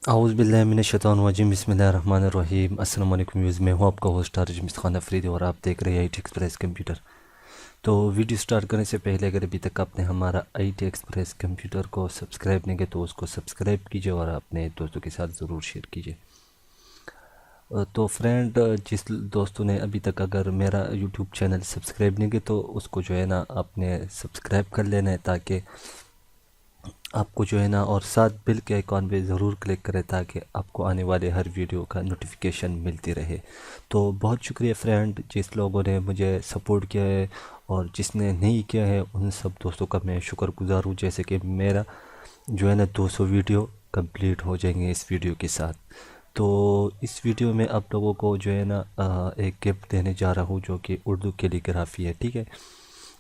اعوذ باللہ من الشیطان الرجیم بسم اللہ الرحمن الرحیم۔ السلام علیکم ویوز، میں ہوں آپ کا ہوسٹ حارث خان افریدی اور آپ دیکھ رہے ہیں ITexpress کمپیوٹر۔ تو ویڈیو سٹارٹ کرنے سے پہلے اگر ابھی تک آپ نے ہمارا ITexpress کمپیوٹر کو سبسکرائب نہیں کیا تو اس کو سبسکرائب کیجئے اور اپنے دوستوں کے ساتھ ضرور شیئر کیجئے۔ تو فرینڈ، جس دوستوں نے ابھی تک اگر میرا یوٹیوب چینل سبسکرائب نہیں کیا تو اس کو جو ہے نا آپ نے سبسکرائب کر لینا ہے، تاکہ آپ کو جو ہے نا اور ساتھ بل کے آئیکن پہ ضرور کلک کرے تاکہ آپ کو آنے والے ہر ویڈیو کا نوٹیفیکیشن ملتی رہے۔ تو بہت شکریہ فرینڈ، جس لوگوں نے مجھے سپورٹ کیا ہے اور جس نے نہیں کیا ہے ان سب دوستوں کا میں شکر گزار ہوں۔ جیسے کہ میرا جو ہے نا 200 ویڈیو کمپلیٹ ہو جائیں گے اس ویڈیو کے ساتھ۔ تو اس ویڈیو میں آپ لوگوں کو جو ہے نا ایک گفٹ دینے جا رہا ہوں، جو کہ اردو کیلیگرافی ہے، ٹھیک ہے،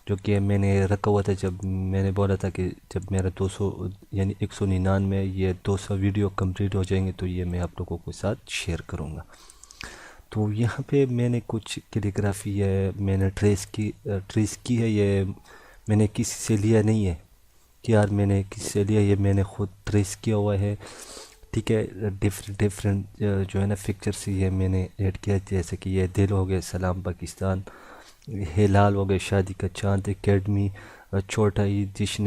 جو کہ میں نے رکھا ہوا تھا جب میں نے بولا تھا کہ جب میرا 200 یعنی 199 یہ 200 ویڈیو کمپلیٹ ہو جائیں گے تو یہ میں آپ لوگوں کے ساتھ شیئر کروں گا۔ تو یہاں پہ میں نے کچھ کیلیگرافی ہے، میں نے ٹریس کی ہے، یہ میں نے کسی سے لیا نہیں ہے کہ یار میں نے کسی سے لیا، یہ میں نے خود ٹریس کیا ہوا ہے، ٹھیک ہے۔ ڈیفرنٹ جو ہے نا فکچرس یہ میں نے ایڈ کیا، جیسے کہ یہ دل ہو گئے، سلام پاکستان، ہلال ہو گئے، شادی کا چاند، اکیڈمی، چھوٹا عید، جشن،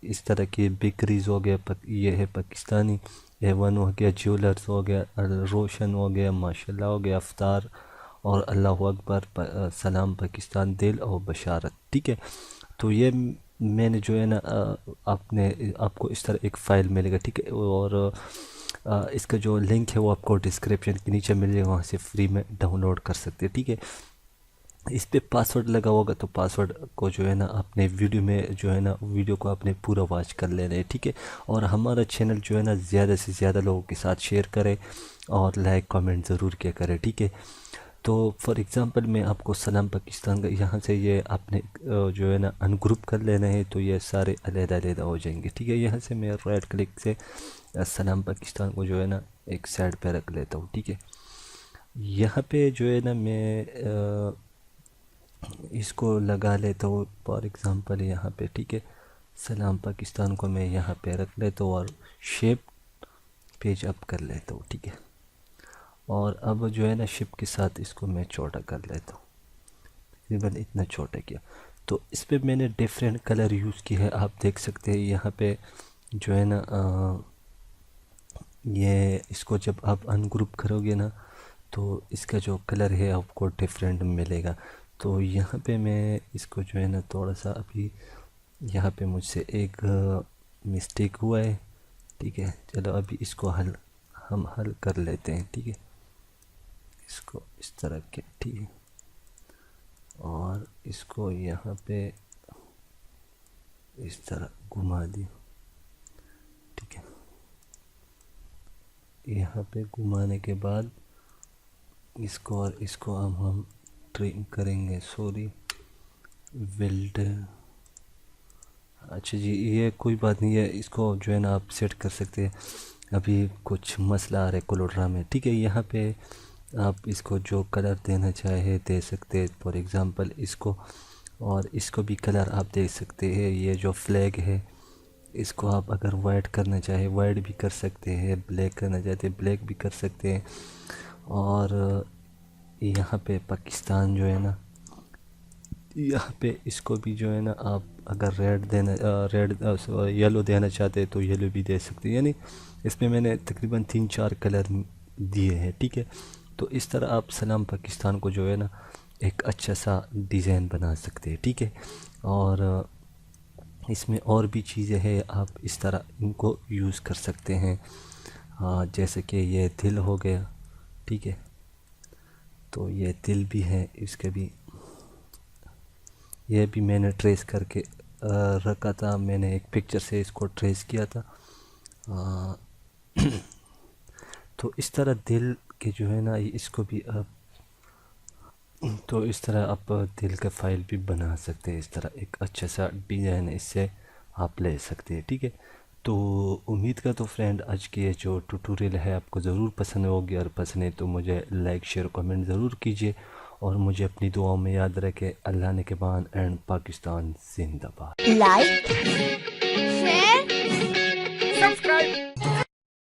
اس طرح کی بیکریز ہو گیا، یہ ہے پاکستانی، ایون ہو گیا، جیولرز ہو گیا، روشن ہو گیا، ماشاءاللہ ہو گیا، افطار اور اللہ اکبر، سلام پاکستان، دل اور بشارت، ٹھیک ہے۔ تو یہ میں نے جو ہے نا آپ کو اس طرح ایک فائل ملے گا، ٹھیک ہے، اور اس کا جو لنک ہے وہ آپ کو ڈسکرپشن کے نیچے مل جائے گا، وہاں سے فری میں ڈاؤن لوڈ کر سکتے ہیں، ٹھیک ہے۔ اس پہ پاسورڈ لگا ہوگا تو پاسورڈ کو جو ہے نا اپنے ویڈیو میں جو ہے نا ویڈیو کو اپنے پورا واچ کر لینا ہے، ٹھیک ہے۔ اور ہمارا چینل جو ہے نا زیادہ سے زیادہ لوگوں کے ساتھ شیئر کرے اور لائک کامنٹ ضرور کیا کرے، ٹھیک ہے۔ تو فار ایگزامپل میں آپ کو سلام پاکستان کا یہاں سے یہ آپ نے جو ہے نا ان گروپ کر لینا ہے، تو یہ سارے علیحدہ علیحدہ ہو جائیں گے، ٹھیک ہے۔ یہاں سے میں رائٹ کلک سے سلام پاکستان کو جو ہے نا ایک سائڈ پہ رکھ لیتا ہوں، ٹھیک ہے۔ یہاں پہ جو ہے نا میں اس کو لگا لیتا ہوں، فار ایگزامپل یہاں پہ، ٹھیک ہے، سلام پاکستان کو میں یہاں پہ رکھ لیتا ہوں اور شیپ پیج اپ کر لیتا ہوں، ٹھیک ہے۔ اور اب جو ہے نا شپ کے ساتھ اس کو میں چھوٹا کر لیتا ہوں، تقریباً اتنا چھوٹا کیا۔ تو اس پہ میں نے ڈیفرنٹ کلر یوز کی ہے، آپ دیکھ سکتے ہیں یہاں پہ جو ہے نا یہ اس کو جب آپ ان گروپ کرو گے نا تو اس کا جو کلر ہے آپ کو ڈیفرنٹ ملے گا۔ تو یہاں پہ میں اس کو جو ہے نا تھوڑا سا ابھی یہاں پہ مجھ سے ایک مسٹیک ہوا ہے، ٹھیک ہے۔ چلو ابھی اس کو ہم حل کر لیتے ہیں، ٹھیک ہے۔ اس کو اس طرح کے، ٹھیک ہے، اور اس کو یہاں پہ اس طرح گھما دیا، ٹھیک ہے۔ یہاں پہ گھمانے کے بعد اس کو اور اس کو ہم ٹریم کریں گے، سوری ویلڈ، اچھا جی، یہ کوئی بات نہیں ہے، اس کو جو ہے نا آپ سیٹ کر سکتے ہیں، ابھی کچھ مسئلہ آ رہا ہے کولوڈرا میں، ٹھیک ہے۔ یہاں پہ آپ اس کو جو کلر دینا چاہے دے سکتے ہیں، فار ایگزامپل اس کو، اور اس کو بھی کلر آپ دے سکتے ہیں۔ یہ جو فلیگ ہے اس کو آپ اگر وائٹ کرنا چاہے وائٹ بھی کر سکتے ہیں، بلیک کرنا چاہتے بلیک بھی کر سکتے ہیں، اور یہاں پہ پاکستان جو ہے نا یہاں پہ اس کو بھی جو ہے نا آپ اگر یلو دینا چاہتے ہیں تو یلو بھی دے سکتے ہیں، یعنی اس میں نے تقریباً 3-4 کلر دیے ہیں، ٹھیک ہے۔ تو اس طرح آپ سلام پاکستان کو جو ہے نا ایک اچھا سا ڈیزائن بنا سکتے ہیں، ٹھیک ہے۔ اور اس میں اور بھی چیزیں ہیں، آپ اس طرح ان کو یوز کر سکتے ہیں، جیسے کہ یہ دل ہو گیا، ٹھیک ہے۔ تو یہ دل بھی ہے، اس کے بھی یہ بھی میں نے ٹریس کر کے رکھا تھا، میں نے ایک پکچر سے اس کو ٹریس کیا تھا۔ تو اس طرح دل کے جو ہے نا اس کو بھی آپ، تو اس طرح آپ دل کا فائل بھی بنا سکتے ہیں، اس طرح ایک اچھا سا ڈیزائن اس سے آپ لے سکتے ہیں، ٹھیک ہے۔ تو امید کا تو فرینڈ آج کی یہ جو ٹیوٹوریل ہے آپ کو ضرور پسند ہوگی، اور پسند ہے تو مجھے لائک شیئر کمنٹ ضرور کیجیے، اور مجھے اپنی دعاؤں میں یاد رکھے۔ اللہ نے کے بان اینڈ پاکستان زندہ باد۔ like